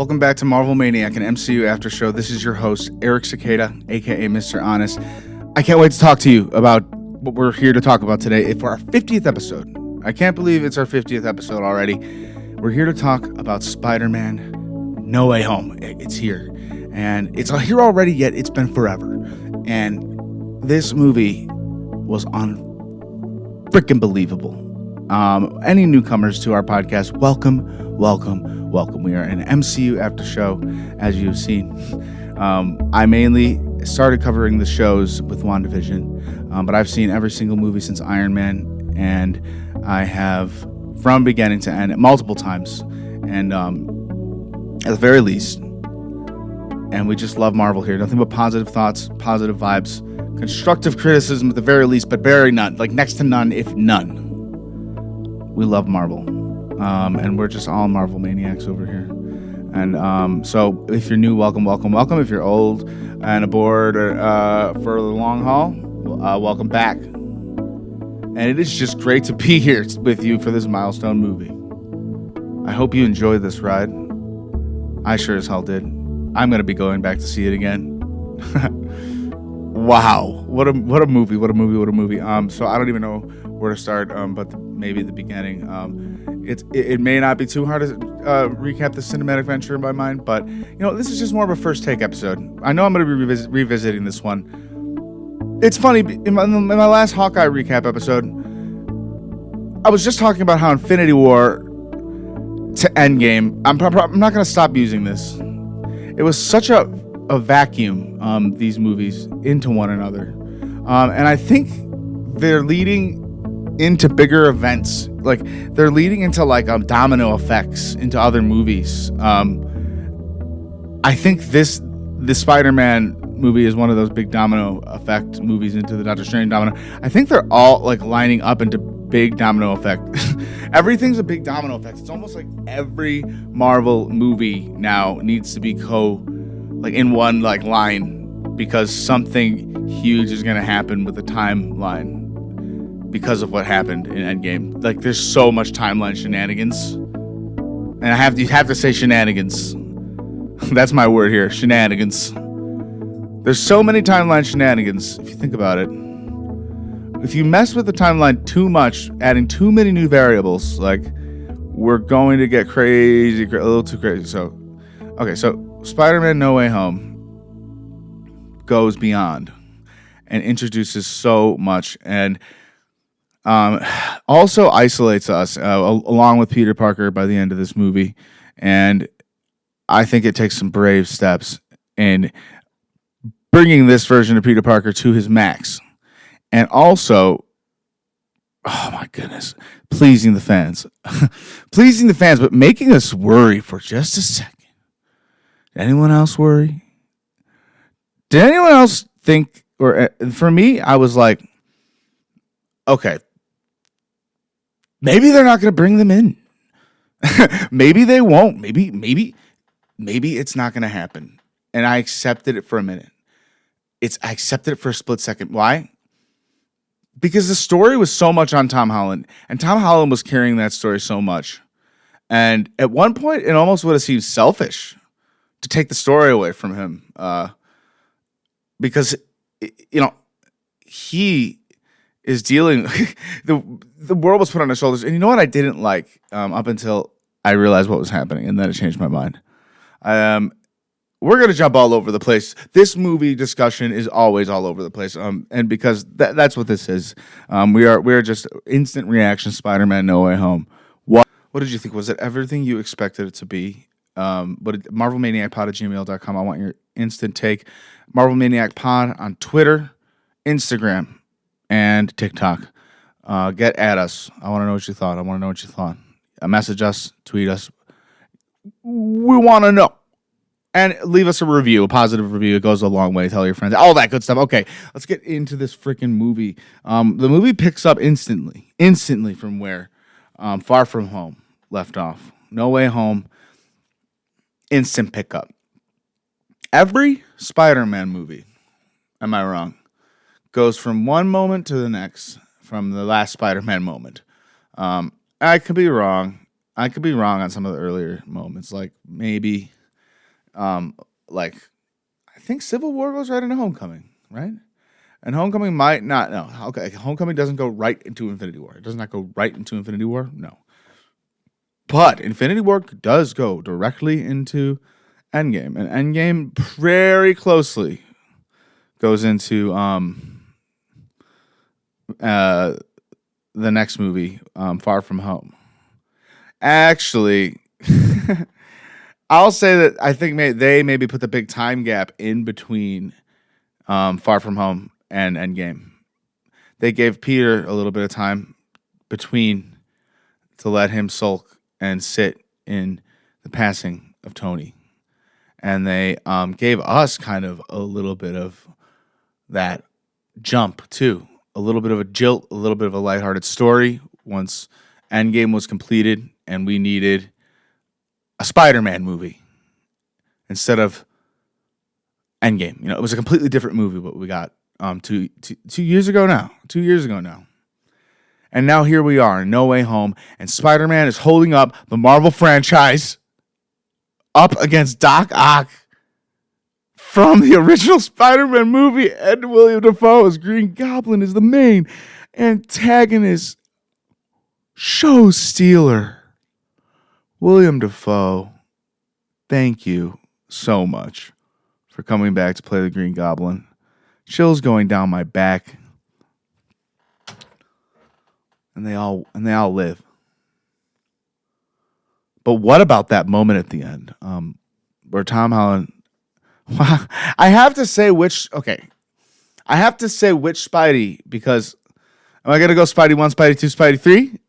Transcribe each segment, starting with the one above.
Welcome back to Marvel Maniac, an MCU after show. This is your host, Eric Cicada, aka Mr. Honest. I can't wait to talk to you about what we're here to talk about today for our 50th episode. I can't believe it's our 50th episode already. We're here to talk about Spider-Man No Way Home. It's here. And it's here already, yet it's been forever. And this movie was freaking believable. Any newcomers to our podcast, welcome. We are an MCU after show, as you've seen. I mainly started covering the shows with WandaVision, but I've seen every single movie since Iron Man, and I have, from beginning to end, multiple times, and at the very least, and we just love Marvel here. Nothing but positive thoughts, positive vibes, constructive criticism at the very least, but very none, like next to none, if none. We love Marvel. And we're just all Marvel maniacs over here. And so if you're new, welcome. If you're old and aboard for the long haul, welcome back. And it is just great to be here with you for this milestone movie. I hope you enjoyed this ride. I sure as hell did. I'm going to be going back to see it again. Wow. What a movie. So I don't even know where to start, but maybe the beginning. It may not be too hard to recap the cinematic venture in my mind, but this is just more of a first take episode. I know I'm going to be revisiting this one. It's funny, in my last Hawkeye recap episode, I was just talking about how Infinity War to Endgame, I'm not going to stop using this. It was such a vacuum, these movies, into one another. And I think they're leading into bigger events. Like, they're leading into domino effects into other movies. I think the Spider-Man movie is one of those big domino effect movies into the Doctor Strange domino. I think they're all lining up into big domino effect. Everything's a big domino effect. It's almost like every Marvel movie now needs to be in one line, because something huge is going to happen with the timeline because of what happened in Endgame. There's so much timeline shenanigans, and you have to say shenanigans. That's my word here, shenanigans. There's so many timeline shenanigans, if you think about it. If you mess with the timeline too much, adding too many new variables, we're going to get crazy, a little too crazy. So Spider-Man No Way Home goes beyond and introduces so much, and also isolates us along with Peter Parker by the end of this movie. And I think it takes some brave steps in bringing this version of Peter Parker to his max, and also, oh my goodness, pleasing the fans, but making us worry for just a second. Did anyone else worry? Did anyone else think, or for me, I was like, okay, maybe they're not going to bring them in. Maybe they won't. Maybe it's not going to happen. And I accepted it for a minute. I accepted it for a split second. Why? Because the story was so much on Tom Holland, and Tom Holland was carrying that story so much. And at one point, it almost would have seemed selfish to take the story away from him, because he is dealing. the world was put on his shoulders, and you know what I didn't like up until I realized what was happening, and then it changed my mind. We're gonna jump all over the place. This movie discussion is always all over the place, and because that's what this is. We're just instant reaction. Spider-Man No Way Home. What did you think? Was it everything you expected it to be? MarvelManiacPod@gmail.com. I want your instant take. Marvel Maniac Pod on Twitter, Instagram, and TikTok. Get at us. I want to know what you thought. Message us, tweet us. We want to know. And leave us a review, a positive review. It goes a long way. Tell your friends, all that good stuff. Okay, let's get into this freaking movie. The movie picks up instantly from where Far From Home left off. No Way Home, instant pickup. Every Spider-Man movie, am I wrong, goes from one moment to the next, from the last Spider-Man moment. I could be wrong. on some of the earlier moments, like maybe Like I think Civil War goes right into Homecoming, right? And Homecoming might not. No, okay. Homecoming doesn't go right into Infinity War. It does not go right into Infinity War. No, but Infinity War does go directly into Endgame, and Endgame very closely goes into uh the next movie, Far From Home. Actually, I'll say that I think they maybe put the big time gap in between Far From Home and Endgame. They gave Peter a little bit of time between to let him sulk and sit in the passing of Tony. And they gave us kind of a little bit of that jump, too. A little bit of a jilt, a little bit of a lighthearted story once Endgame was completed and we needed a Spider-Man movie instead of Endgame. It was a completely different movie what we got 2 years ago now. 2 years ago now. And now here we are, No Way Home, and Spider-Man is holding up the Marvel franchise up against Doc Ock from the original Spider-Man movie. And William Dafoe as Green Goblin is the main antagonist. Show stealer. William Dafoe, thank you so much for coming back to play the Green Goblin. Chills going down my back. And they all live. But what about that moment at the end, where Tom Holland? I have to say which Spidey, because am I gonna go Spidey 1, Spidey 2, Spidey 3?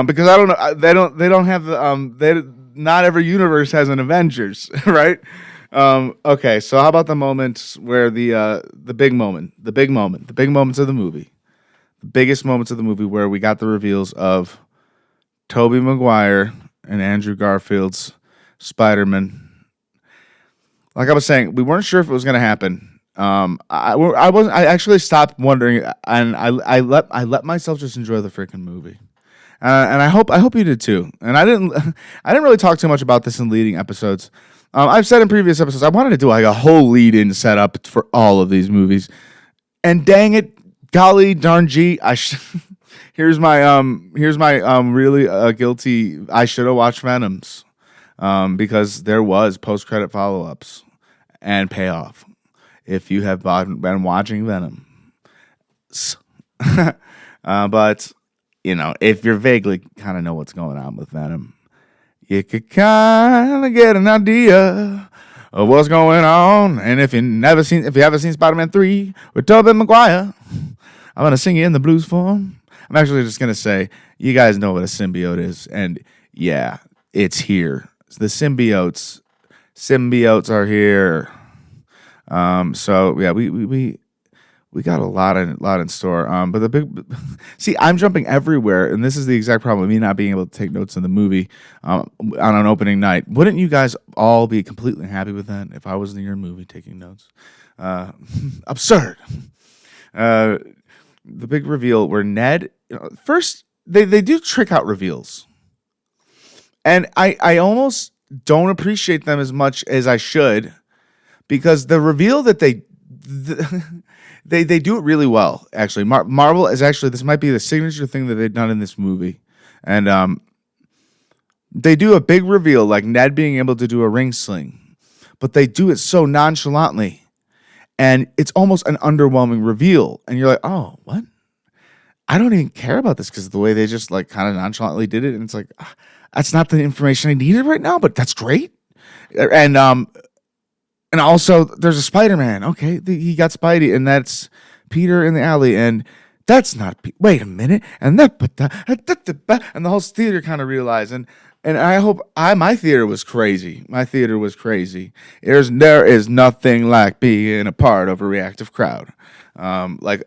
Because I don't know. They don't have the not every universe has an Avengers, right? Okay, so how about the moments where the big moments of the movie. The biggest moments of the movie where we got the reveals of Tobey Maguire and Andrew Garfield's Spider-Man. Like I was saying, we weren't sure if it was going to happen. I wasn't. I actually stopped wondering, and I let myself just enjoy the freaking movie. And I hope you did too. And I didn't really talk too much about this in leading episodes. I've said in previous episodes I wanted to do like a whole lead-in setup for all of these movies, and dang it. Golly darn gee, here's my really guilty. I should have watched Venoms, because there was post-credit follow-ups and payoff if you have been watching Venom. But if you're vaguely kind of know what's going on with Venom, you could kind of get an idea of what's going on. And if you haven't seen Spider-Man 3 with Tobey Maguire, I'm going to sing you in the blues form. I'm actually just going to say, you guys know what a symbiote is. And yeah, it's here. The symbiotes are here. So yeah, we got a lot in store. But see, I'm jumping everywhere. And this is the exact problem with me not being able to take notes in the movie on an opening night. Wouldn't you guys all be completely happy with that if I was in your movie taking notes? Absurd. The big reveal where Ned, first they do trick out reveals, and I almost don't appreciate them as much as I should, because the reveal that they do it really well. Actually, Marvel is actually, this might be the signature thing that they've done in this movie, and they do a big reveal like Ned being able to do a ring sling, but they do it so nonchalantly. And it's almost an underwhelming reveal. And you're like, oh, what? I don't even care about this because of the way they just like kind of nonchalantly did it. And it's like, that's not the information I needed right now, but that's great. And also there's a Spider-Man. Okay, he got Spidey, and that's Peter in the alley. And that's not, wait a minute. And and the whole theater kind of realized. And I hope my theater was crazy. My theater was crazy. There is nothing like being a part of a reactive crowd. Like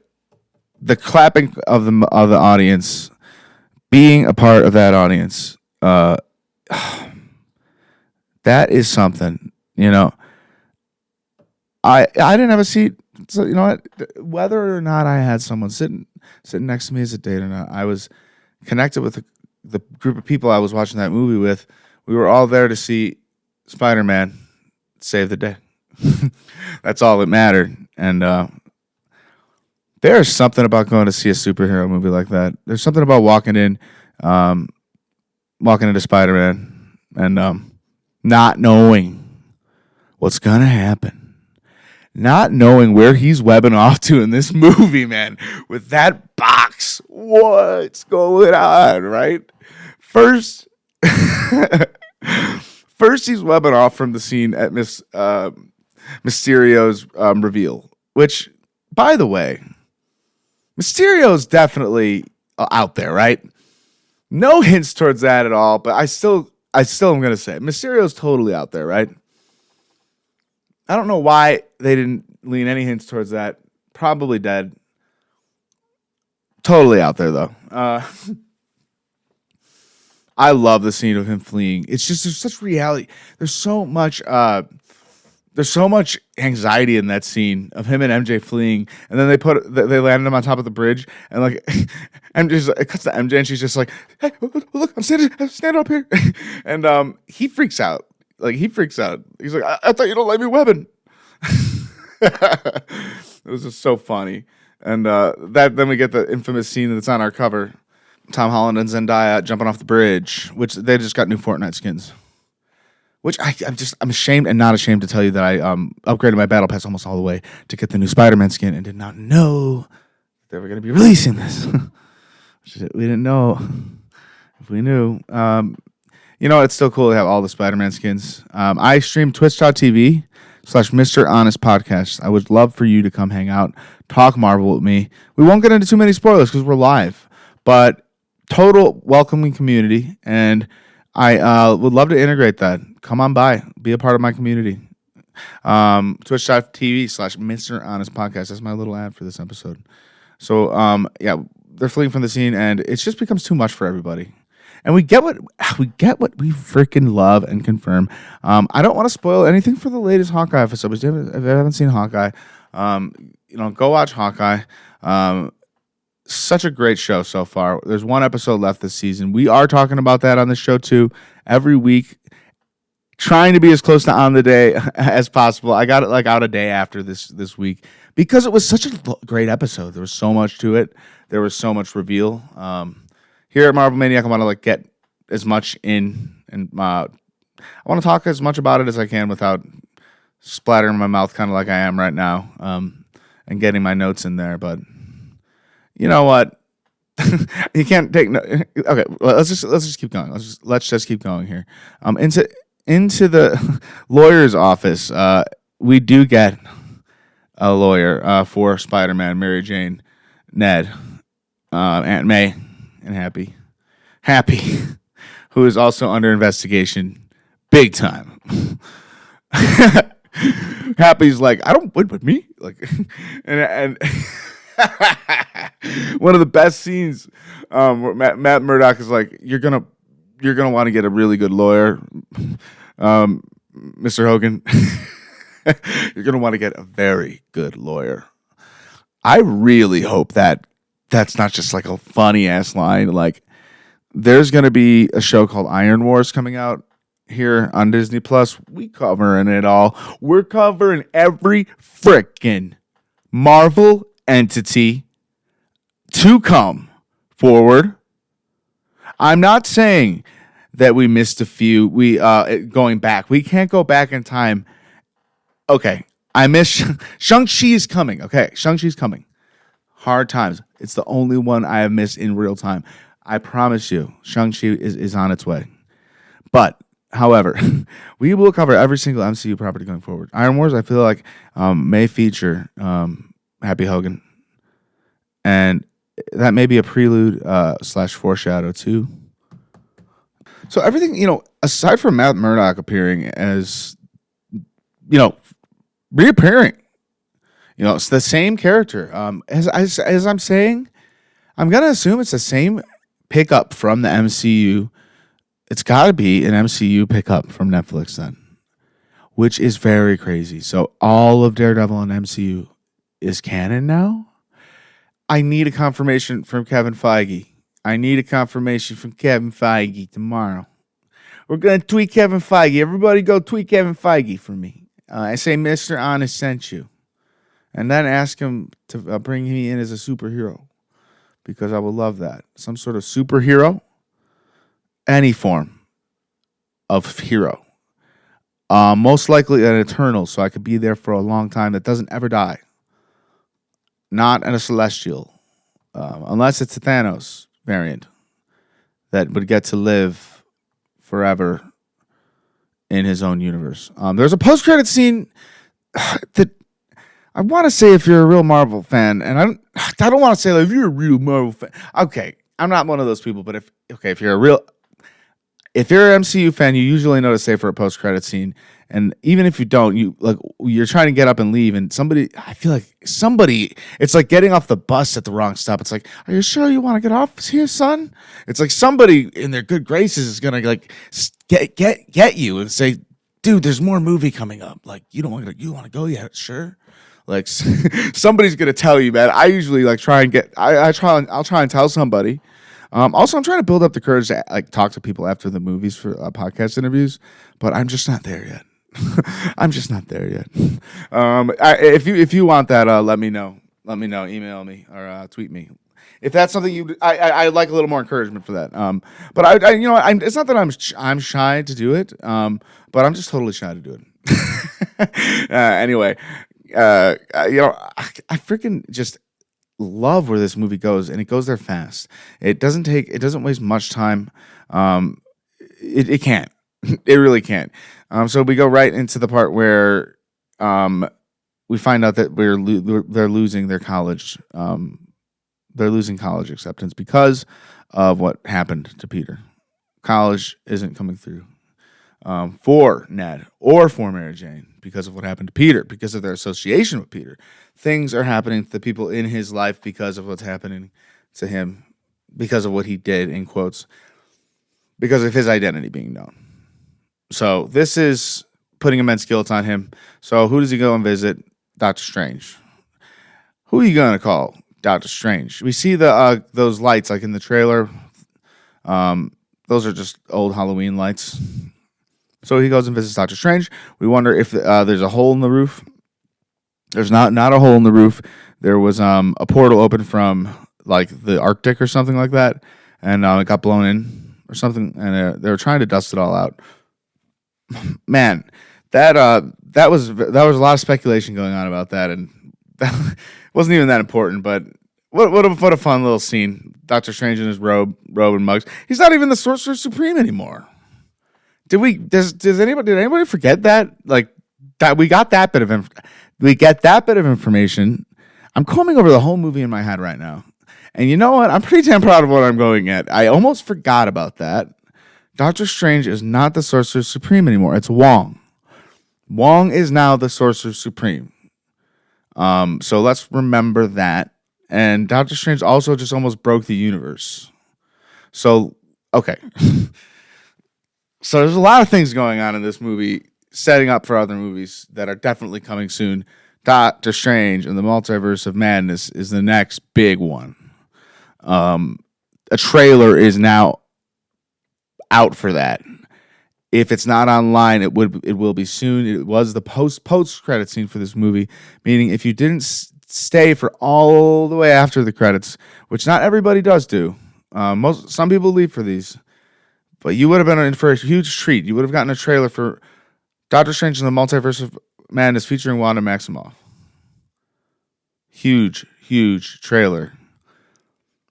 the clapping of the audience, being a part of that audience. That is something. I didn't have a seat. So you know what? Whether or not I had someone sitting next to me as a date or not, I was connected with the group of people I was watching that movie with. We were all there to see Spider-Man saved the day. That's all that mattered. And there's something about going to see a superhero movie like that. There's something about walking into Spider-Man and not knowing what's gonna happen, not knowing where he's webbing off to in this movie, man. With that box, what's going on, right? First, first he's webbing off from the scene at Mysterio's reveal, which, by the way, Mysterio's definitely out there, right? No hints towards that at all, but I still am gonna say Mysterio's totally out there, right? I don't know why they didn't lean any hints towards that. Probably dead. Totally out there though. I love the scene of him fleeing. It's just there's such reality. There's so much anxiety in that scene of him and MJ fleeing, and then they landed him on top of the bridge, and like it cuts to MJ, and she's just like, "Hey, look, I'm standing up here," and he freaks out. He's like, "I thought you don't like me webbing." It was just so funny, and then we get the infamous scene that's on our cover: Tom Holland and Zendaya jumping off the bridge, which they just got new Fortnite skins. Which I'm ashamed and not ashamed to tell you that I upgraded my battle pass almost all the way to get the new Spider-Man skin and did not know they were going to be releasing this. We didn't know. If we knew, it's still cool to have all the Spider-Man skins. I stream twitch.tv/Mr. Honest Podcast. I would love for you to come hang out, talk Marvel with me. We won't get into too many spoilers because we're live, but total welcoming community, and I would love to integrate that. Come on by. Be a part of my community. Twitch.tv/Mr. Honest Podcast. That's my little ad for this episode. So, they're fleeing from the scene, and it just becomes too much for everybody. And we get what we freaking love and confirm. I don't want to spoil anything for the latest Hawkeye episode. If you haven't seen Hawkeye, go watch Hawkeye. Such a great show so far. There's one episode left this season. We are talking about that on the show too every week, trying to be as close to on the day as possible. I got it out a day after this week because it was such a great episode. There was so much to it. There was so much reveal. Here at Marvel Maniac, I want to get as much in, and I want to talk as much about it as I can without splattering my mouth, kind of like I am right now, and getting my notes in there, but. You know what? You can't take no. Okay, well, let's just keep going. Let's just keep going here. Into the lawyer's office. We do get a lawyer for Spider-Man, Mary Jane, Ned, Aunt May, and Happy, who is also under investigation, big time. Happy's like, I don't win with me, and. One of the best scenes where Matt Murdock is like, you're gonna want to get a really good lawyer, Mr. Hogan. You're gonna want to get a very good lawyer. I really hope that that's not just like a funny ass line. Like, there's gonna be a show called Iron Wars coming out here on Disney Plus. We covering it all. We're covering every frickin' Marvel entity to come forward. I'm not saying that we missed a few. We going back. We can't go back in time. Okay, I miss Shang-Chi is coming. Okay, Shang-Chi's coming. Hard times. It's the only one I have missed in real time. I promise you, Shang-Chi is on its way. But however, we will cover every single MCU property going forward. Iron Wars, I feel like may feature Happy Hogan, and that may be a prelude / foreshadow too. So everything, aside from Matt Murdock appearing as, reappearing, it's the same character. As I'm saying, I'm gonna assume it's the same pickup from the MCU. It's got to be an MCU pickup from Netflix then, which is very crazy. So all of Daredevil and MCU is canon now. I need a confirmation from Kevin Feige. Tomorrow. We're going to tweet Kevin Feige. Everybody go tweet Kevin Feige for me. I say Mr. Honest sent you. And then ask him to bring me in as a superhero. Because I would love that. Some sort of superhero. Any form of hero. Most likely an Eternal, so I could be there for a long time that doesn't ever die. Not a Celestial. Unless it's a Thanos variant that would get to live forever in his own universe. There's a post-credit scene that I want to say if you're a real Marvel fan, and I don't want to say like, if you're a real Marvel fan. Okay, I'm not one of those people, but if you're an MCU fan, you usually know to say for a post-credit scene. And even if you don't, you're trying to get up and leave, and I feel like it's like getting off the bus at the wrong stop. It's like, are you sure you want to get off here, son? It's like somebody in their good graces is gonna like get you and say, dude, there's more movie coming up. Like, you want to go yet? Sure. Like somebody's gonna tell you, man. I usually like I'll try and tell somebody. Also, I'm trying to build up the courage to like talk to people after the movies for podcast interviews, but I'm just not there yet. I'm just not there yet. If you want that, let me know. Let me know. Email me or tweet me. If that's something I like a little more encouragement for that. But it's not that I'm shy to do it. But I'm just totally shy to do it. Anyway, I freaking just love where this movie goes, and it goes there fast. It doesn't waste much time. It can't. It really can't. So we go right into the part where we find out that they're losing their college. They're losing college acceptance because of what happened to Peter. College isn't coming through for Ned or for Mary Jane because of what happened to Peter, because of their association with Peter. Things are happening to the people in his life because of what's happening to him, because of what he did, in quotes, because of his identity being known. So this is putting immense guilt on him. So who does he go and visit? Doctor Strange. Who are you going to call Doctor Strange? We see those lights like in the trailer. Those are just old Halloween lights. So he goes and visits Doctor Strange. We wonder if there's a hole in the roof. There's not a hole in the roof. There was a portal open from like the Arctic or something like that, and it got blown in or something, and they were trying to dust it all out. Man, that was a lot of speculation going on about that, and that wasn't even that important. But what a fun little scene. Doctor Strange in his robe and mugs. He's not even the Sorcerer Supreme anymore. Did anybody forget that? Like that we got that bit of information. I'm combing over the whole movie in my head right now. And you know what? I'm pretty damn proud of what I'm going at. I almost forgot about that. Doctor Strange is not the Sorcerer Supreme anymore. It's Wong. Wong is now the Sorcerer Supreme. So let's remember that. And Doctor Strange also just almost broke the universe. So, okay. So there's a lot of things going on in this movie, setting up for other movies that are definitely coming soon. Doctor Strange and the Multiverse of Madness is the next big one. A trailer is now out for that. If it's not online, it will be soon. It was the post credit scene for this movie, meaning if you didn't stay for all the way after the credits, which not everybody does do. Some people leave for these, but you would have been in for a huge treat. You would have gotten a trailer for Doctor Strange and the Multiverse of Madness featuring Wanda Maximoff. Huge trailer.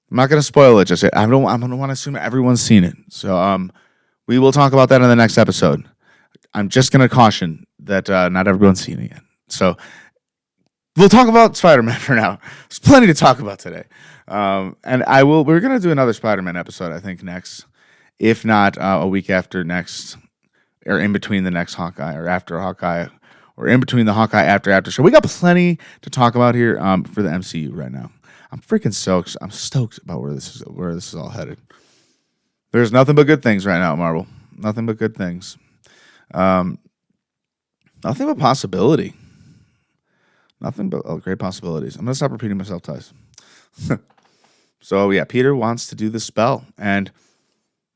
I'm not going to spoil it just yet. I don't want to assume everyone's seen it. So we will talk about that in the next episode. I'm just going to caution that not everyone's seen it yet. So we'll talk about Spider-Man for now. There's plenty to talk about today. And we're going to do another Spider-Man episode, I think, next. If not a week after next, or in between the next Hawkeye, or after Hawkeye, or in between the Hawkeye after show. We got plenty to talk about here for the MCU right now. I'm freaking stoked. I'm stoked about where this is all headed. There's nothing but good things right now at Marvel. Nothing but good things. Nothing but possibility. Nothing but great possibilities. I'm going to stop repeating myself, Tice. So, yeah, Peter wants to do the spell. And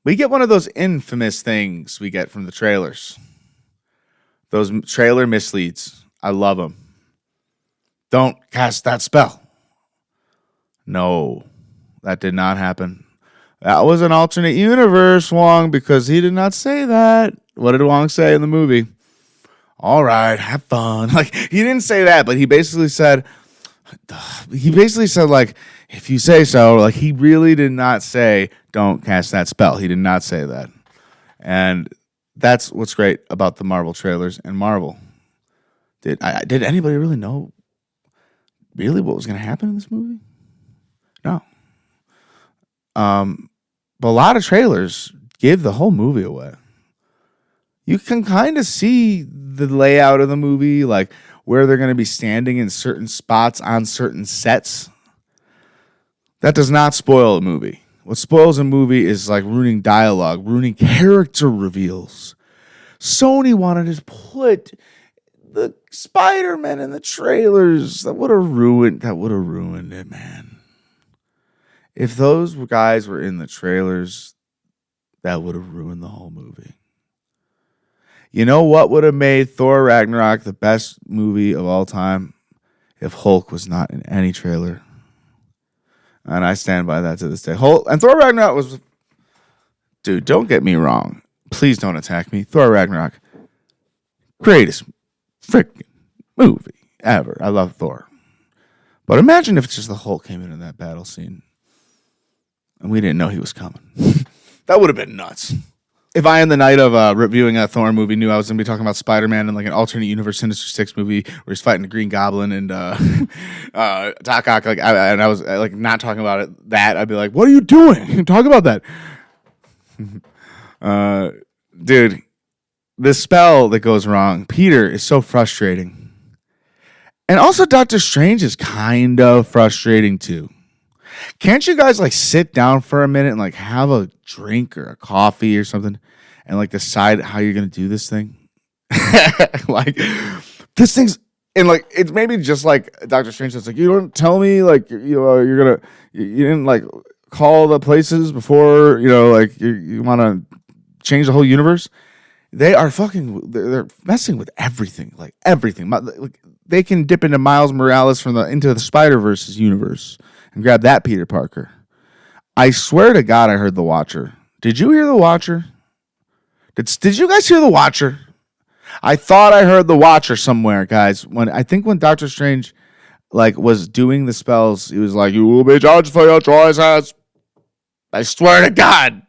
We get one of those infamous things we get from the trailers. Those trailer misleads. I love them. Don't cast that spell. No, that did not happen. That was an alternate universe, Wong, because he did not say that. What did Wong say in the movie? All right, have fun. Like, he didn't say that, but he basically said, like, if you say so. Like, he really did not say, don't cast that spell. He did not say that. And that's what's great about the Marvel trailers and Marvel. Did anybody really know what was going to happen in this movie? No. But a lot of trailers give the whole movie away. You can kind of see the layout of the movie, like where they're going to be standing in certain spots on certain sets. That does not spoil a movie. What spoils a movie is like ruining dialogue, ruining character reveals. Sony wanted to put the Spider-Man in the trailers. That would have ruined it, man. If those guys were in the trailers, that would have ruined the whole movie. You know what would have made Thor Ragnarok the best movie of all time? If Hulk was not in any trailer. And I stand by that to this day. Hulk and Thor Ragnarok was... Dude, don't get me wrong. Please don't attack me. Thor Ragnarok. Greatest freaking movie ever. I love Thor. But imagine if it's just the Hulk came in that battle scene. And we didn't know he was coming. That would have been nuts. If I, in the night of reviewing a Thor movie, knew I was going to be talking about Spider-Man and like an alternate universe Sinister Six movie where he's fighting the Green Goblin and Doc Ock, and I was like not talking about that, I'd be like, "What are you doing? Talk about that." Dude, the spell that goes wrong, Peter, is so frustrating, and also Doctor Strange is kind of frustrating too. Can't you guys like sit down for a minute and like have a drink or a coffee or something and like decide how you're going to do this thing? Like this thing's and like it's maybe just like Doctor Strange. It's like, you don't tell me like you didn't like call the places before, like you want to change the whole universe. They are they're messing with everything, like everything. Like, they can dip into Miles Morales into the Spider-Verse universe and grab that Peter Parker. I swear to God, I heard The Watcher. Did you hear The Watcher? Did you guys hear The Watcher? I thought I heard The Watcher somewhere, guys. When Doctor Strange like was doing the spells, he was like, "You will be judged for your choices." I swear to God.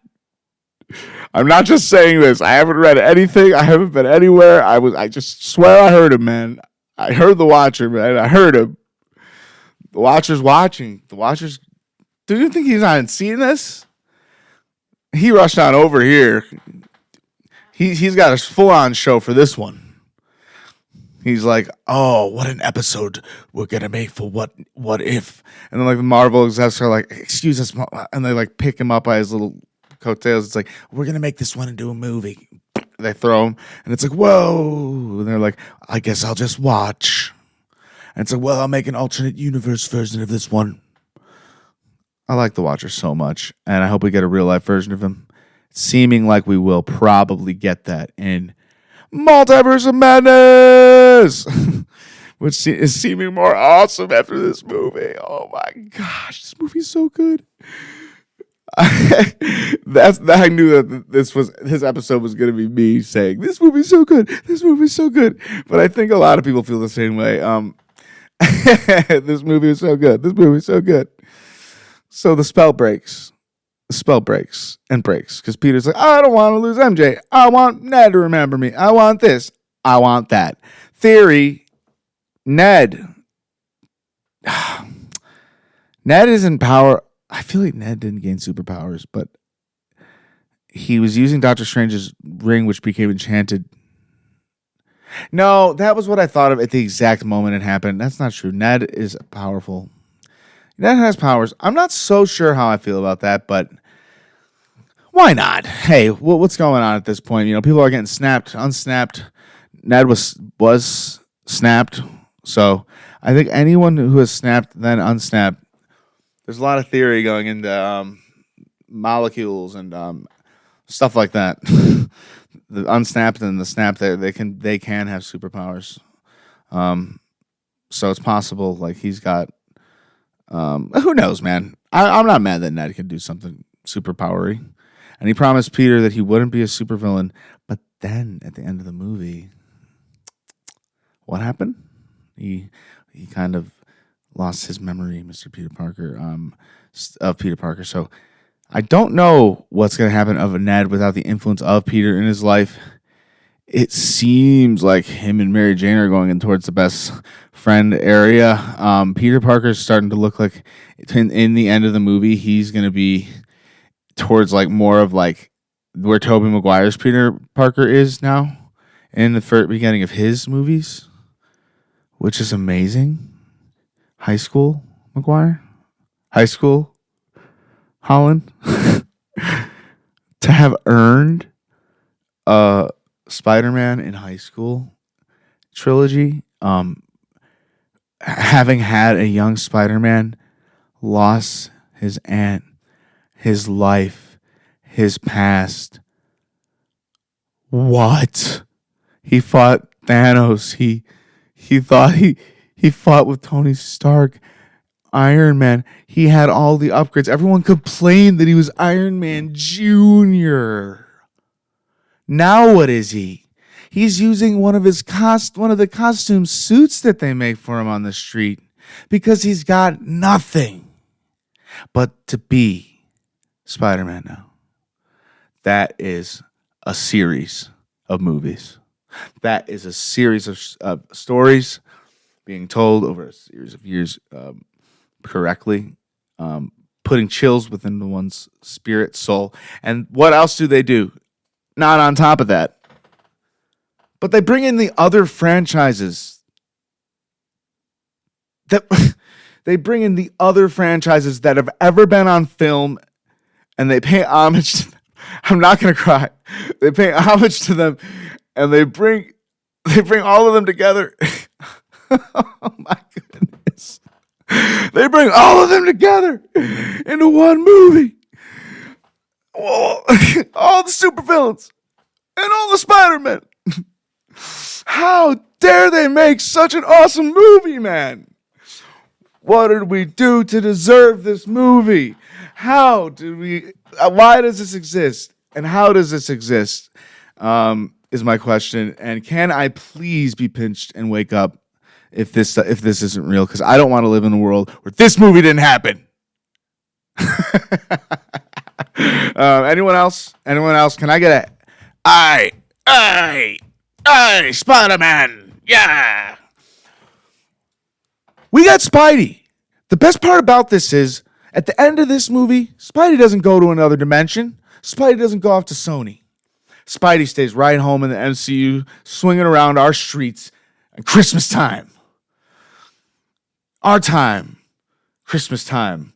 I'm not just saying this. I haven't read anything. I haven't been anywhere. I just swear I heard him, man. I heard The Watcher, man. I heard him. The Watcher's watching. The Watcher's... Do you think he's not seeing this? He rushed on over here. He's got a full-on show for this one. He's like, "Oh, what an episode we're going to make for what if." And then like the Marvel execs are like, "Excuse us," and they like pick him up by his little coattails. It's like, "We're going to make this one into a movie." They throw him, and it's like, "Whoa." And they're like, "I guess I'll just watch." And it's like, "Well, I'll make an alternate universe version of this one." I like The Watcher so much, and I hope we get a real-life version of him. Seeming like we will probably get that in Multiverse of Madness, which is seeming more awesome after this movie. Oh my gosh, this movie's so good. I knew that this episode was going to be me saying, "This movie's so good. This movie's so good." But I think a lot of people feel the same way. This movie is so good. This movie is so good. So the spell breaks. The spell breaks and breaks because Peter's like, "I don't want to lose MJ. I want Ned to remember me. I want this. I want that." Theory, Ned is in power. I feel like Ned didn't gain superpowers, but he was using Doctor Strange's ring, which became enchanted. No, that was what I thought of at the exact moment it happened. That's not true. Ned is powerful. Ned has powers. I'm not so sure how I feel about that, but why not? Hey, what's going on at this point? People are getting snapped, unsnapped. Ned was snapped. So I think anyone who has snapped, then unsnapped, there's a lot of theory going into molecules and stuff like that. The unsnapped and the snap, they can have superpowers. So it's possible, like he's got. Who knows, man? I'm not mad that Ned could do something superpowery, and he promised Peter that he wouldn't be a supervillain. But then at the end of the movie, what happened? He kind of lost his memory, Mr. Peter Parker, of Peter Parker. So I don't know what's going to happen of Ned without the influence of Peter in his life. It seems like him and Mary Jane are going in towards the best friend area. Peter Parker's starting to look like, in the end of the movie, he's going to be towards like more of like where Tobey Maguire's Peter Parker is now in the beginning of his movies, which is amazing. High school Maguire, high school Holland, to have earned Spider-Man in high school trilogy, having had a young Spider-Man lost his aunt, his life, his past. What? He fought Thanos. He thought he fought with Tony Stark, Iron Man. He had all the upgrades. Everyone complained that he was Iron Man Jr. Now what is he? He's using one of the costume suits that they make for him on the street because he's got nothing but to be Spider-Man now. That is a series of movies. That is a series of stories being told over a series of years correctly, putting chills within the one's spirit, soul. And what else do they do? Not on top of that, but they bring in the other franchises. They bring in the other franchises that have ever been on film, and they pay homage to them. I'm not going to cry. They pay homage to them, and they bring all of them together. Oh my goodness. They bring all of them together into one movie. All the supervillains and all the Spider-Men. How dare they make such an awesome movie, man? What did we do to deserve this movie? Why does this exist? And how does this exist? Is my question. And can I please be pinched and wake up if this isn't real? Because I don't want to live in a world where this movie didn't happen. Anyone else? Can I get a aye, Spider-Man, yeah. We got Spidey. The best part about this is, at the end of this movie, Spidey doesn't go to another dimension. Spidey doesn't go off to Sony. Spidey stays right home in the MCU, swinging around our streets at Christmas time. Our time, Christmas time,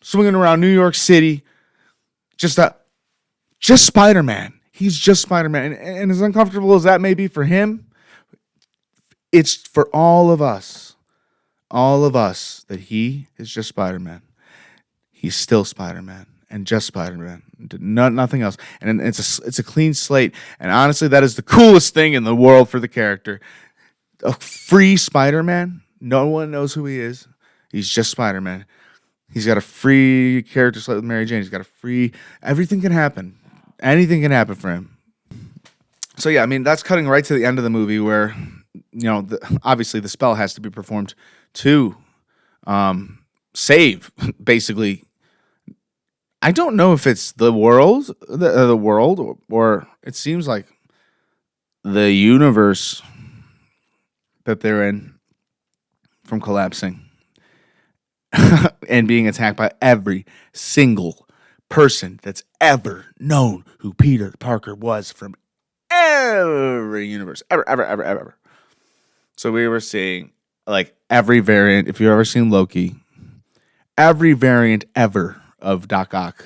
swinging around New York City. Just Spider-Man. He's just Spider-Man. And as uncomfortable as that may be for him, it's for all of us that he is just Spider-Man. He's still Spider-Man and just Spider-Man. Nothing else. And it's a clean slate. And honestly, that is the coolest thing in the world for the character. A free Spider-Man. No one knows who he is. He's just Spider-Man. He's got a free character slate with Mary Jane. He's got a free... Everything can happen. Anything can happen for him. So yeah, I mean, that's cutting right to the end of the movie where, obviously the spell has to be performed to save, basically. I don't know if it's the world, or it seems like the universe that they're in from collapsing. And being attacked by every single person that's ever known who Peter Parker was from every universe. Ever. So we were seeing like every variant. If you've ever seen Loki, every variant ever of Doc Ock,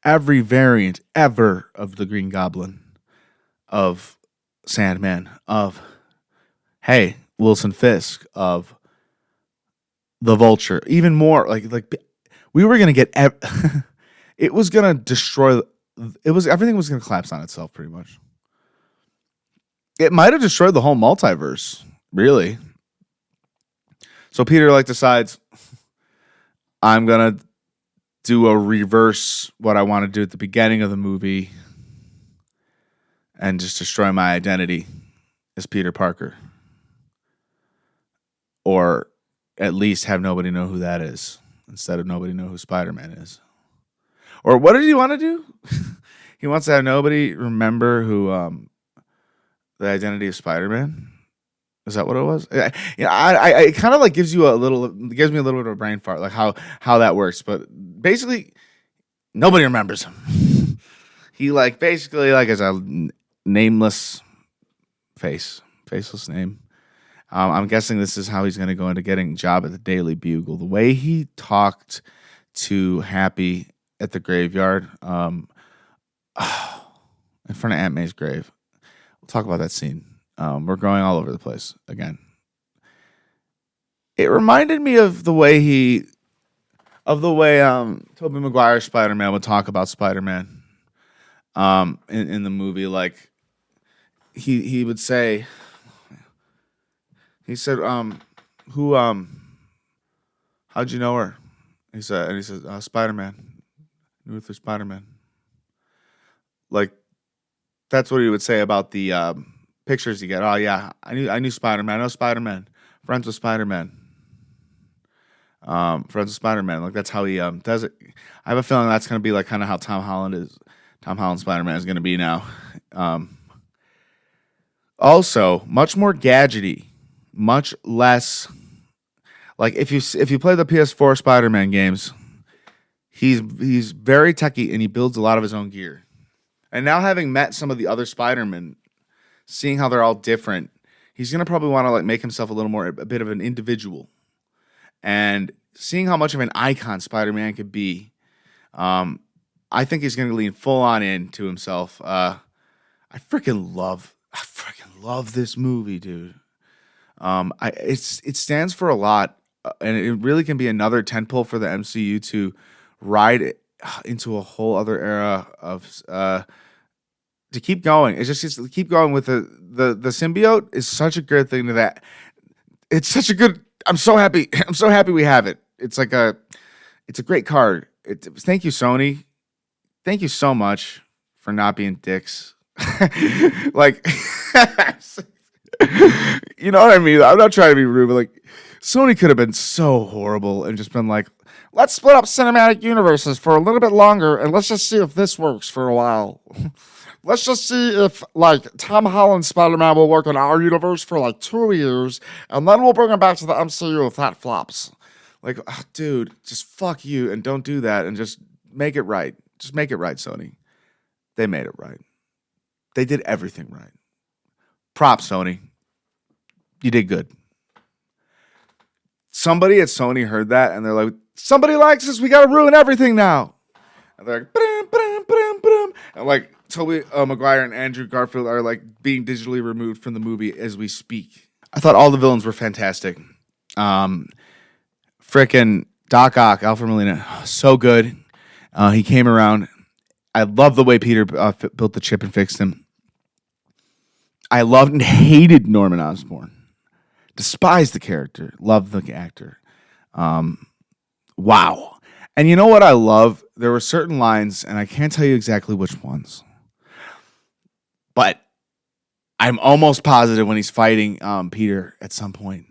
every variant ever of the Green Goblin, of Sandman, of, hey, Wilson Fisk, of the Vulture, even more like we were gonna get. It was gonna destroy everything was going to collapse on itself pretty much. It might have destroyed the whole multiverse, really. So Peter like decides, I'm going to do a reverse what I want to do at the beginning of the movie and just destroy my identity as Peter Parker. Or at least have nobody know who that is instead of nobody know who Spider-Man is. Or what did he want to do? He wants to have nobody remember who the identity of Spider-Man. Is that what it was? I it kind of like gives me a little bit of a brain fart, like how that works. But basically, nobody remembers him. He like basically like is a nameless faceless name. I'm guessing this is how he's going to go into getting a job at the Daily Bugle. The way he talked to Happy at the graveyard, in front of Aunt May's grave. We'll talk about that scene. We're going all over the place again. It reminded me of the way Tobey Maguire's Spider-Man would talk about Spider-Man in the movie. Like he would say, he said, how'd you know her? He said, Spider-Man. Knew her through Spider-Man. Like, that's what he would say about the pictures you get. Oh yeah, I knew Spider-Man. I know Spider-Man. Friends with Spider-Man. Friends with Spider-Man. Like that's how he does it. I have a feeling that's gonna be like kind of how Tom Holland Spider-Man is gonna be now. Also, much more gadgety, much less. Like if you play the PS4 Spider-Man games, he's very techy and he builds a lot of his own gear. And now having met some of the other Spider-Men, seeing how they're all different, he's gonna probably want to like make himself a bit of an individual. And seeing how much of an icon Spider-Man could be, I think he's gonna lean full on into himself. I freaking love this movie, dude. It stands for a lot, and it really can be another tentpole for the MCU to ride it into a whole other era of to keep going. It's just to keep going with the symbiote is such a good thing to that. It's such a good. I'm so happy. I'm so happy we have it. It's a great card. Thank you, Sony. Thank you so much for not being dicks. Like, you know what I mean? I'm not trying to be rude, but like, Sony could have been so horrible and just been like, let's split up cinematic universes for a little bit longer and let's just see if this works for a while. Let's just see if, like, Tom Holland's Spider-Man will work in our universe for, like, 2 years, and then we'll bring him back to the MCU if that flops. Like, dude, just fuck you and don't do that and just make it right. Just make it right, Sony. They made it right. They did everything right. Props, Sony. You did good. Somebody at Sony heard that, and they're like, somebody likes us, we got to ruin everything now. And they're like, and like, Tobey Maguire and Andrew Garfield are like being digitally removed from the movie as we speak. I thought all the villains were fantastic. Frickin' Doc Ock, Alfred Molina, so good. He came around. I love the way Peter built the chip and fixed him. I loved and hated Norman Osborn. Despised the character. Loved the actor. Wow. And you know what I love? There were certain lines, and I can't tell you exactly which ones. But I'm almost positive when he's fighting Peter at some point,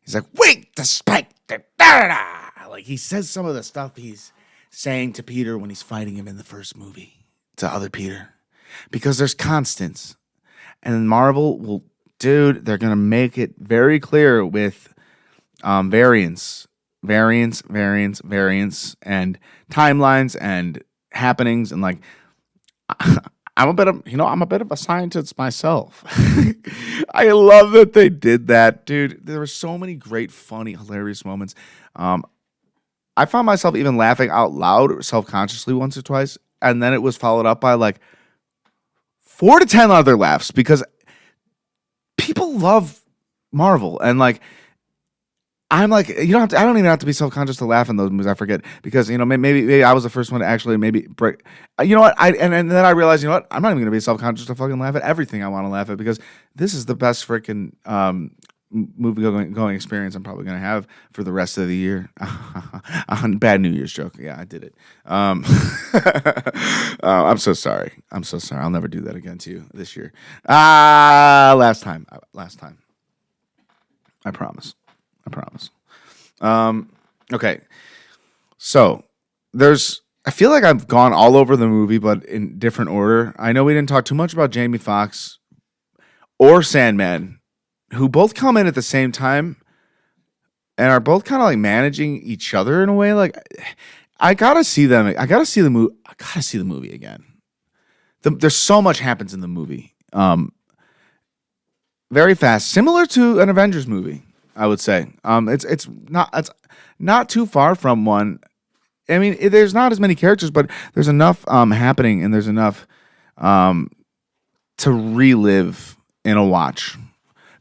he's like, wait, the spike. Like he says some of the stuff he's saying to Peter when he's fighting him in the first movie to other Peter. Because there's constants. And Marvel will, dude, they're going to make it very clear with variants, and timelines and happenings. And like, I'm a bit of a scientist myself. I love that they did that, dude. There were so many great, funny, hilarious moments. I found myself even laughing out loud, self-consciously once or twice, and then it was followed up by like 4 to 10 other laughs because people love Marvel, and like I'm like, you don't have to, I don't even have to be self-conscious to laugh in those movies. I forget because maybe I was the first one to actually maybe break. You know what? And then I realized, you know what? I'm not even gonna be self-conscious to fucking laugh at everything I want to laugh at because this is the best freaking movie going experience I'm probably gonna have for the rest of the year. Bad New Year's joke. Yeah, I did it. I'm so sorry. I'll never do that again to you this year. Last time. I promise. Okay. So I feel like I've gone all over the movie, but in different order. I know we didn't talk too much about Jamie Foxx or Sandman, who both come in at the same time and are both kind of like managing each other in a way. Like, I gotta see them. I gotta see the movie. I gotta see the movie again. There's so much happens in the movie. Very fast, similar to an Avengers movie. I would say it's not too far from one. I mean, there's not as many characters, but there's enough happening, and there's enough to relive in a watch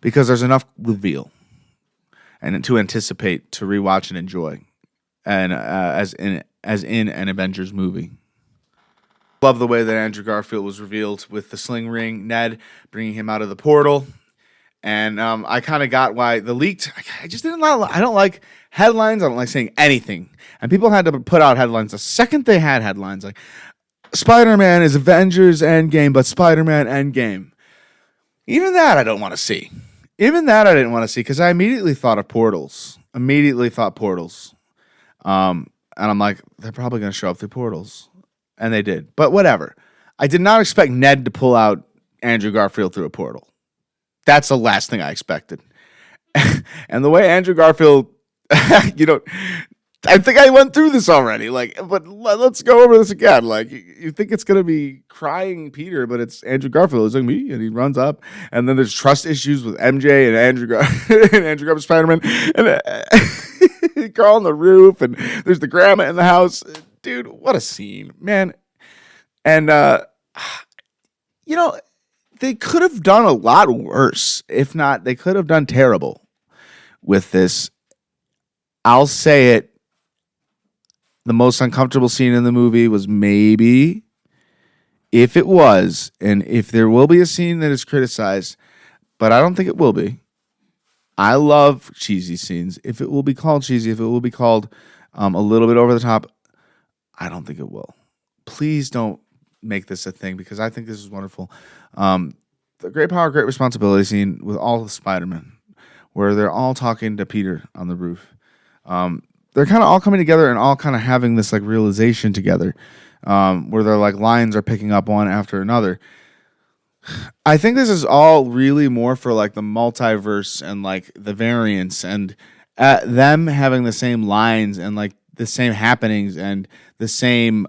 because there's enough reveal and to anticipate, to rewatch and enjoy, and as in an Avengers movie. Love the way that Andrew Garfield was revealed with the sling ring, Ned bringing him out of the portal. And I kind of got why the leaked. I just didn't like. I don't like headlines. I don't like saying anything. And people had to put out headlines the second they had headlines like Spider-Man is Avengers Endgame, but Spider-Man Endgame. Even that I don't want to see. Even that I didn't want to see because I immediately thought of portals. And I'm like, they're probably going to show up through portals, and they did. But whatever. I did not expect Ned to pull out Andrew Garfield through a portal. That's the last thing I expected. And the way Andrew Garfield, I think I went through this already. But let's go over this again. Like, you think it's gonna be crying Peter, but it's Andrew Garfield. It's like me, and he runs up, and then there's trust issues with MJ and Andrew Garfield, Spider-Man, and Carl on the roof, and there's the grandma in the house. Dude, what a scene, man! And they could have done a lot worse. If not, they could have done terrible with this. I'll say it. The most uncomfortable scene in the movie was maybe, if it was, and if there will be a scene that is criticized, but I don't think it will be. I love cheesy scenes. If it will be called cheesy, if it will be called a little bit over the top, I don't think it will. Please don't make this a thing because I think this is wonderful. The great power, great responsibility scene with all the Spider-Men, where they're all talking to Peter on the roof. They're kind of all coming together and all kind of having this like realization together, where their like lines are picking up one after another. I think this is all really more for like the multiverse and like the variants and them having the same lines and like the same happenings and the same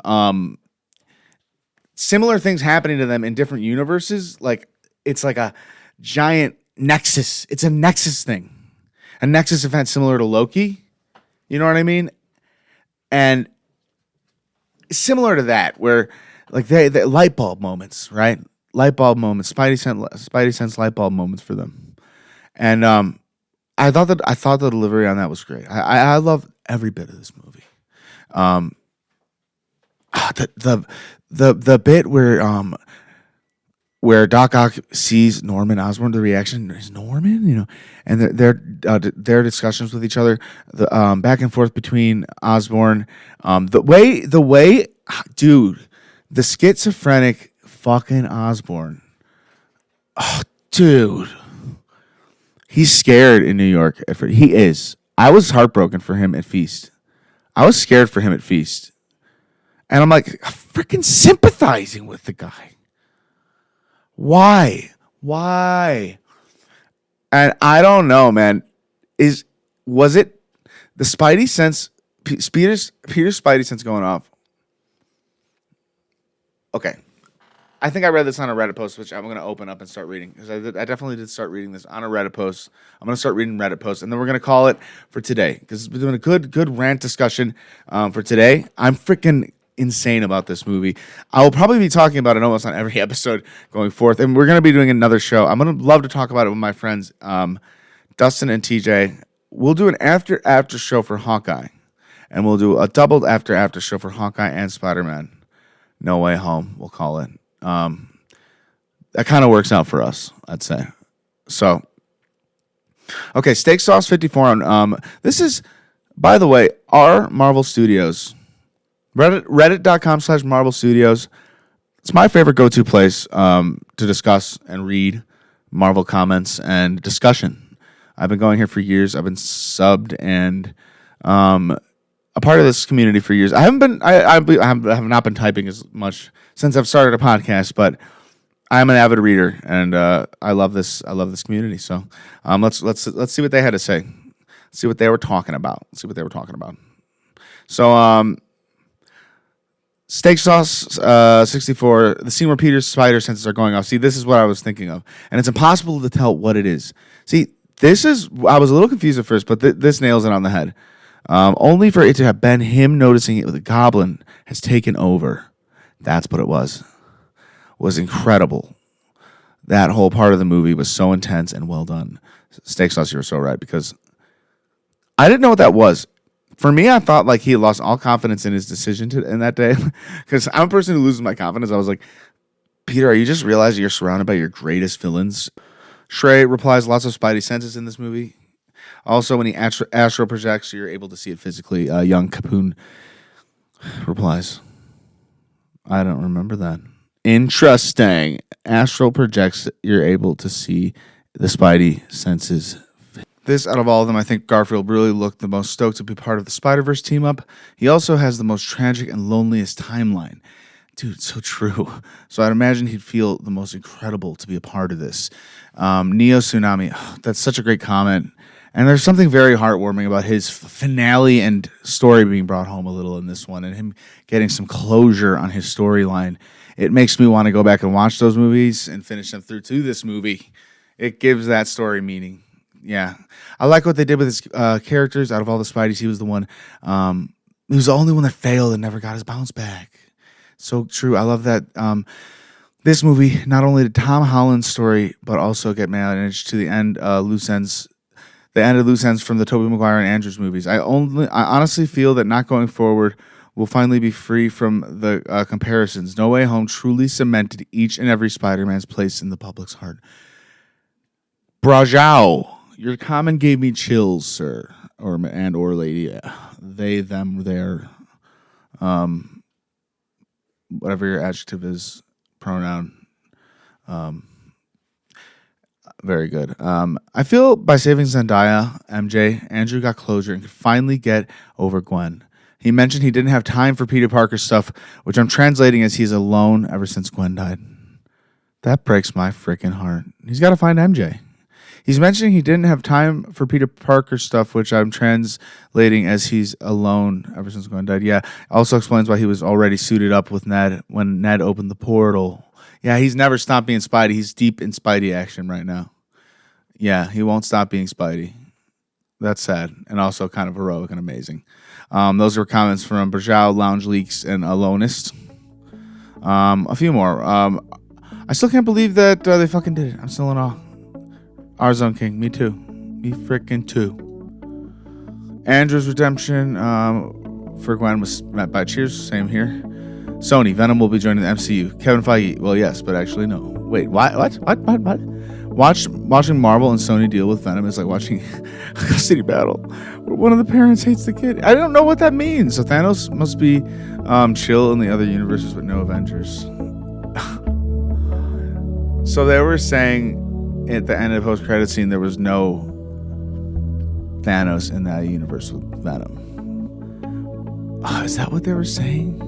similar things happening to them in different universes. Like, it's like a giant nexus. It's a nexus thing. A nexus event similar to Loki. You know what I mean? And similar to that, where like they light bulb moments, right? Light bulb moments, Spidey sense light bulb moments for them. And I thought the delivery on that was great. I love every bit of this movie. The bit where Doc Ock sees Norman Osborn, the reaction is Norman, and their discussions with each other, the back and forth between Osborn, the way, dude, the schizophrenic fucking Osborn, oh, dude, he's scared in New York. He is. I was heartbroken for him at Feast. I was scared for him at Feast, and I'm like freaking sympathizing with the guy. Why? And I don't know, man. Was it the Spidey sense? Peter's Spidey sense going off. Okay, I think I read this on a Reddit post, which I'm going to open up and start reading because I definitely did start reading this on a Reddit post. I'm going to start reading Reddit posts, and then we're going to call it for today because we're doing a good rant discussion for today. I'm freaking insane about this movie. I will probably be talking about it almost on every episode going forth, and we're going to be doing another show. I'm going to love to talk about it with my friends, Dustin and TJ. we'll do an after show for Hawkeye, and we'll do a doubled after show for Hawkeye and Spider-Man. No Way Home, we'll call it. That kind of works out for us, I'd say. So, okay, Steak Sauce 54. This is, by the way, our Marvel Studios. Reddit.com/Marvel Studios. It's my favorite go-to place to discuss and read Marvel comments and discussion. I've been going here for years. I've been subbed and a part of this community for years. I have not been typing as much since I've started a podcast, but I'm an avid reader and I love this community. So let's see what they had to say. See what they were talking about. So Steak Sauce 64, the scene where Peter's spider senses are going off. See, this is what I was thinking of. And it's impossible to tell what it is. See, I was a little confused at first, but this nails it on the head. Only for it to have been him noticing it with a goblin has taken over. That's what it was. Was incredible. That whole part of the movie was so intense and well done. Steak Sauce, you were so right, because I didn't know what that was. For me, I thought like he had lost all confidence in his decision in that day. Because I'm a person who loses my confidence. I was like, Peter, are you just realizing you're surrounded by your greatest villains? Shrey replies, lots of spidey senses in this movie. Also, when he astral projects, you're able to see it physically. Young Capoon replies, I don't remember that. Interesting. Astral projects, you're able to see the spidey senses. This, out of all of them, I think Garfield really looked the most stoked to be part of the Spider-Verse team-up. He also has the most tragic and loneliest timeline. Dude, so true. So I'd imagine he'd feel the most incredible to be a part of this. Neo Tsunami, that's such a great comment. And there's something very heartwarming about his finale and story being brought home a little in this one, and him getting some closure on his storyline. It makes me want to go back and watch those movies and finish them through to this movie. It gives that story meaning. Yeah. I like what they did with his characters. Out of all the Spideys, he was the one. He was the only one that failed and never got his bounce back. So true. I love that. This movie, not only did Tom Holland's story, but also get managed to the end loose ends. The end of loose ends from the Tobey Maguire and Andrews movies. I honestly feel that not going forward will finally be free from the comparisons. No Way Home truly cemented each and every Spider-Man's place in the public's heart. Brajau, your comment gave me chills, sir, or lady. They, them, their, whatever your adjective is, pronoun. Very good. I feel by saving Zendaya, MJ, Andrew got closure and could finally get over Gwen. He mentioned he didn't have time for Peter Parker's stuff, which I'm translating as he's alone ever since Gwen died. That breaks my freaking heart. He's got to find MJ. He's mentioning he didn't have time for Peter Parker's stuff, which I'm translating as he's alone ever since Gwen died. Yeah, also explains why he was already suited up with Ned when Ned opened the portal. Yeah, he's never stopped being Spidey. He's deep in Spidey action right now. Yeah, he won't stop being Spidey. That's sad and also kind of heroic and amazing. Those were comments from Brajau, Lounge Leaks, and Alonist. A few more. I still can't believe that they fucking did it. I'm still in awe. Our Zone King, me too. Me freaking too. Andrew's redemption for Gwen was met by cheers. Same here. Sony, Venom will be joining the MCU. Kevin Feige, well, yes, but actually no. Wait, what? Watching Marvel and Sony deal with Venom is like watching a custody battle where one of the parents hates the kid. I don't know what that means. So Thanos must be chill in the other universes with no Avengers. So they were saying at the end of the post-credit scene there was no Thanos in that universe with Venom. Is that what they were saying?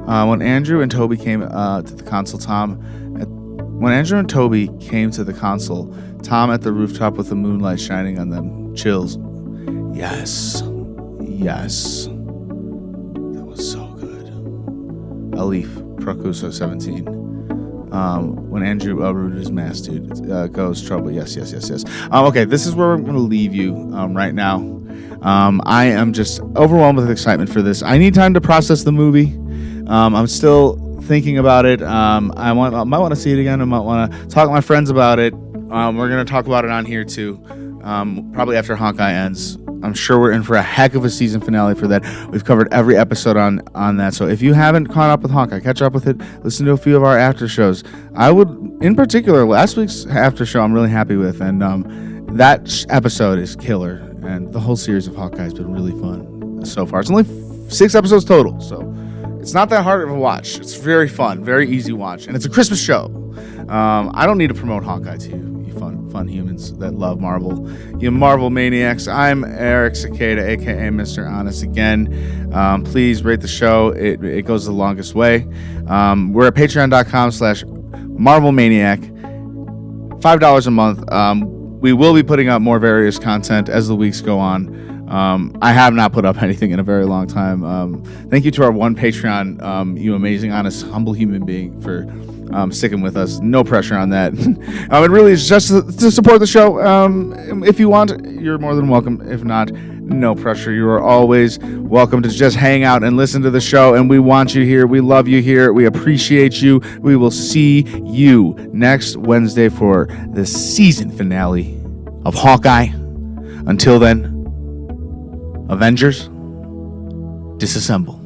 When Andrew and Toby came to the console, Tom at the rooftop with the moonlight shining on them. Chills. Yes. That was so good. Alif, Procuso 17. When Andrew rooted his mask, dude, goes trouble. Yes. Okay, this is where I'm going to leave you right now. I am just overwhelmed with excitement for this. I need time to process the movie. I'm still thinking about it. I might want to see it again. I might want to talk to my friends about it. We're going to talk about it on here too. probably after Hawkeye ends. I'm sure we're in for a heck of a season finale for that. We've covered every episode on that. So if you haven't caught up with Hawkeye, catch up with it. Listen to a few of our after shows. I would, in particular, last week's after show I'm really happy with. And that episode is killer. And the whole series of Hawkeye has been really fun so far. It's only 6 episodes total. So it's not that hard of a watch. It's very fun, very easy watch. And it's a Christmas show. I don't need to promote Hawkeye to you fun humans that love Marvel. You Marvel maniacs. I'm Eric Cicada, a.k.a. Mr. Honest again. Please rate the show. It goes the longest way. We're at patreon.com/MarvelManiac. $5 a month. We will be putting up more various content as the weeks go on. I have not put up anything in a very long time. Thank you to our one Patreon, you amazing, honest, humble human being, for sticking with us. No pressure on that. It really is just to support the show. If you want, you're more than welcome. If not, no pressure. You are always welcome to just hang out and listen to the show. And we want you here. We love you here. We appreciate you. We will see you next Wednesday for the season finale of Hawkeye. Until then, Avengers, disassemble.